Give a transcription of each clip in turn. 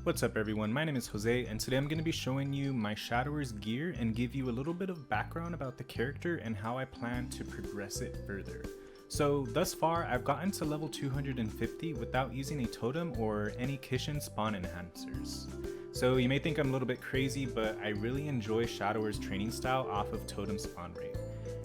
What's up everyone, my name is Jose and today I'm going to be showing you my Shadower's gear and give you a little bit of background about the character and how I plan to progress it further. So thus far I've gotten to level 250 without using a totem or any Kishin spawn enhancers. So you may think I'm a little bit crazy, but I really enjoy Shadower's training style off of totem spawn rate.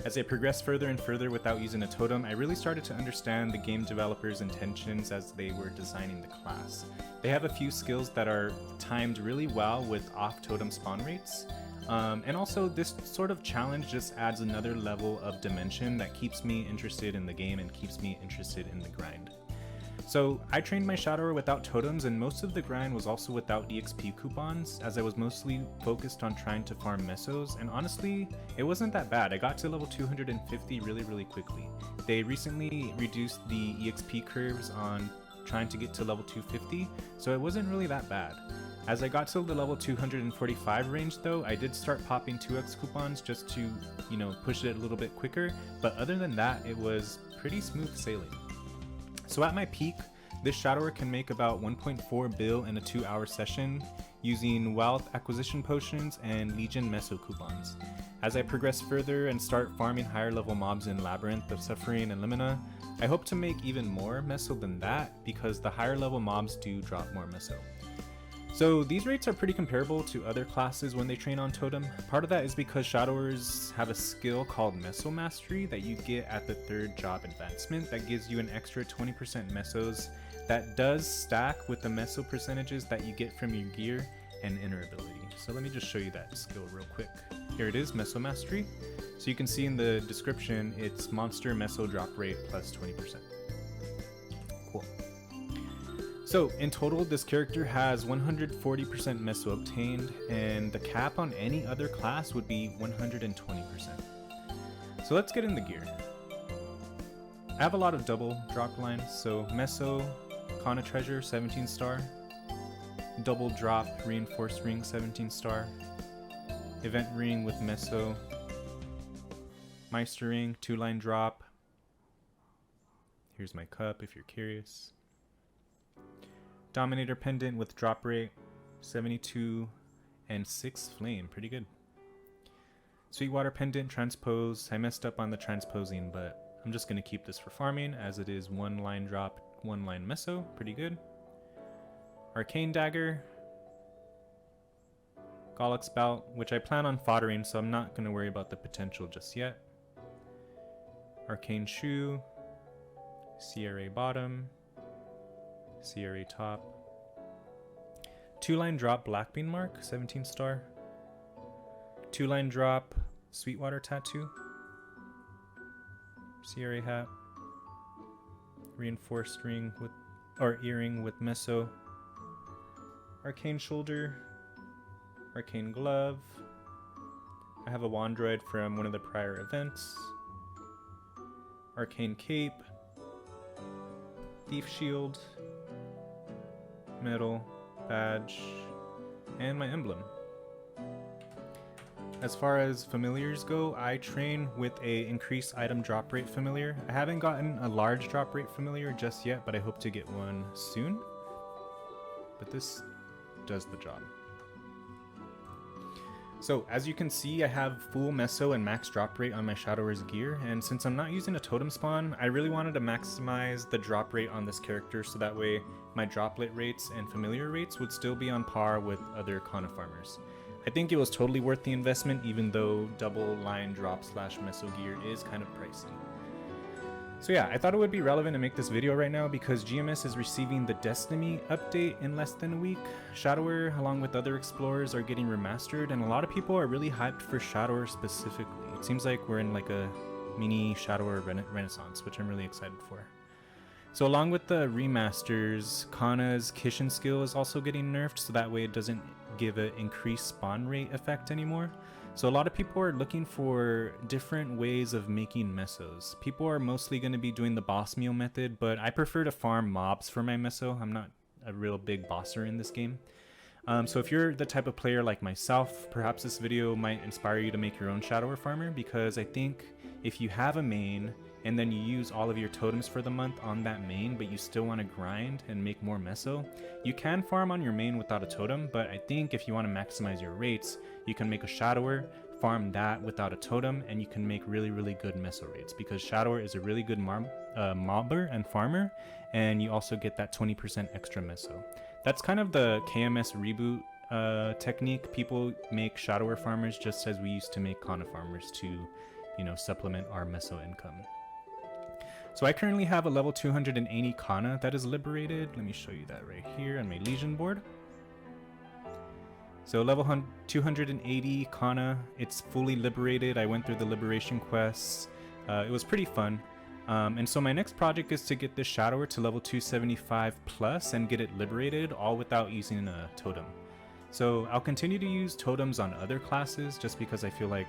As I progressed further and further without using a totem, I really started to understand the game developers' intentions as they were designing the class. They have a few skills that are timed really well with off-totem spawn rates, and also this sort of challenge just adds another level of dimension that keeps me interested in the game and keeps me interested in the grind. So I trained my Shadower without totems, and most of the grind was also without EXP coupons, as I was mostly focused on trying to farm Mesos, and honestly, it wasn't that bad. I got to level 250 really quickly. They recently reduced the EXP curves on trying to get to level 250, so it wasn't really that bad. As I got to the level 245 range though, I did start popping 2x coupons just to, push it a little bit quicker, but other than that, it was pretty smooth sailing. So at my peak, this Shadower can make about 1.4 bill in a 2-hour session using wealth acquisition potions and Legion Meso coupons. As I progress further and start farming higher level mobs in Labyrinth of Suffering and Limina, I hope to make even more Meso than that because the higher level mobs do drop more Meso. So these rates are pretty comparable to other classes when they train on Totem. Part of that is because Shadowers have a skill called Meso Mastery that you get at the 3rd job advancement that gives you an extra 20% Mesos that does stack with the Meso percentages that you get from your gear and inner ability. So let me just show you that skill real quick. Here it is, Meso Mastery. So you can see in the description, it's monster Meso drop rate plus 20%. Cool. So in total, this character has 140% Meso obtained, and the cap on any other class would be 120%. So let's get in the gear. I have a lot of double drop lines, so Meso, Kana Treasure, 17 star, double drop Reinforced Ring, 17 star, Event Ring with Meso, Meister Ring, 2-line drop. Here's my cup if you're curious. Dominator Pendant with drop rate, 72 and 6 flame, pretty good. Sweetwater Pendant transpose. I messed up on the transposing, but I'm just going to keep this for farming as it is 1-line drop, 1-line Meso, pretty good. Arcane Dagger, Golix Bout, which I plan on foddering, so I'm not going to worry about the potential just yet. Arcane Shoe, CRA bottom, CRA top. 2-line drop Blackbean Mark, 17 star. 2-line drop Sweetwater Tattoo, CRA hat. Reinforced ring with, or earring with Meso. Arcane Shoulder, Arcane Glove. I have a Wandroid from one of the prior events. Arcane Cape, Thief Shield, Medal, Badge, and my emblem. As far as familiars go, I train with a increased item drop rate familiar. I haven't gotten a large drop rate familiar just yet, but I hope to get one soon. But this does the job. So as you can see, I have full Meso and max drop rate on my Shadower's gear, and since I'm not using a totem spawn, I really wanted to maximize the drop rate on this character so that way my droplet rates and familiar rates would still be on par with other Kana farmers. I think it was totally worth the investment, even though double line drop slash Meso gear is kind of pricey. So yeah, I thought it would be relevant to make this video right now because GMS is receiving the Destiny update in less than a week. Shadower, along with other explorers, are getting remastered, and a lot of people are really hyped for Shadower specifically. It seems like we're in like a mini Shadower renaissance, which I'm really excited for. So along with the remasters, Kana's Kishin skill is also getting nerfed, so that way it doesn't give an increased spawn rate effect anymore. So a lot of people are looking for different ways of making Mesos. People are mostly going to be doing the boss meal method, but I prefer to farm mobs for my Meso. I'm not a real big bosser in this game. So if you're the type of player like myself, perhaps this video might inspire you to make your own Shadower farmer, because I think if you have a main and then you use all of your totems for the month on that main, but you still want to grind and make more Meso, you can farm on your main without a totem, but I think if you want to maximize your rates, you can make a Shadower, farm that without a totem, and you can make really, really good Meso rates, because Shadower is a really good mobber and farmer, and you also get that 20% extra Meso. That's kind of the GMS Reboot technique. People make Shadower farmers just as we used to make Kana farmers to, you know, supplement our Meso income. So I currently have a level 280 Kana that is liberated. Let me show you that right here on my Legion board. So level 280 Kana, it's fully liberated. I went through the liberation quests. It was pretty fun. And so my next project is to get this Shadower to level 275 plus and get it liberated, all without using a totem. So I'll continue to use totems on other classes just because I feel like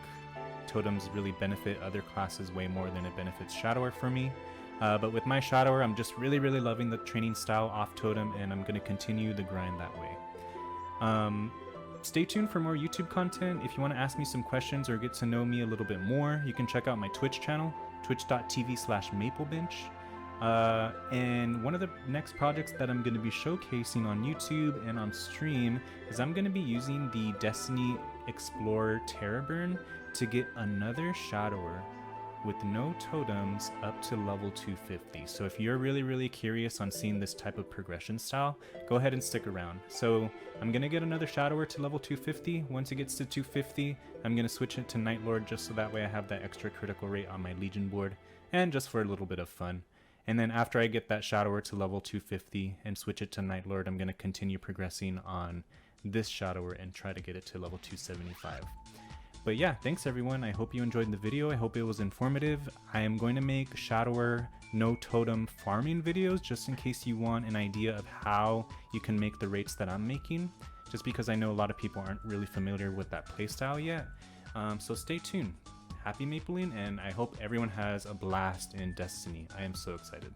totems really benefit other classes way more than it benefits Shadower for me. But with my Shadower, I'm just really, really loving the training style off totem, and I'm going to continue the grind that way. Stay tuned for more YouTube content. If you want to ask me some questions or get to know me a little bit more, you can check out my Twitch channel, twitch.tv/MapleBench. And one of the next projects that I'm going to be showcasing on YouTube and on stream is I'm going to be using the Destiny Explorer Tera burn to get another Shadower with no totems up to level 250. So if you're really, really curious on seeing this type of progression style, go ahead and stick around. So I'm gonna get another Shadower to level 250. Once it gets to 250, I'm gonna switch it to Night Lord just so that way I have that extra critical rate on my Legion board, and just for a little bit of fun. And then after I get that Shadower to level 250 and switch it to Night Lord, I'm gonna continue progressing on this Shadower and try to get it to level 275. But yeah, thanks everyone. I hope you enjoyed the video. I hope it was informative. I am going to make Shadower no totem farming videos just in case you want an idea of how you can make the rates that I'm making, just because I know a lot of people aren't really familiar with that playstyle yet. So stay tuned. Happy mapling, and I hope everyone has a blast in Destiny. I am so excited.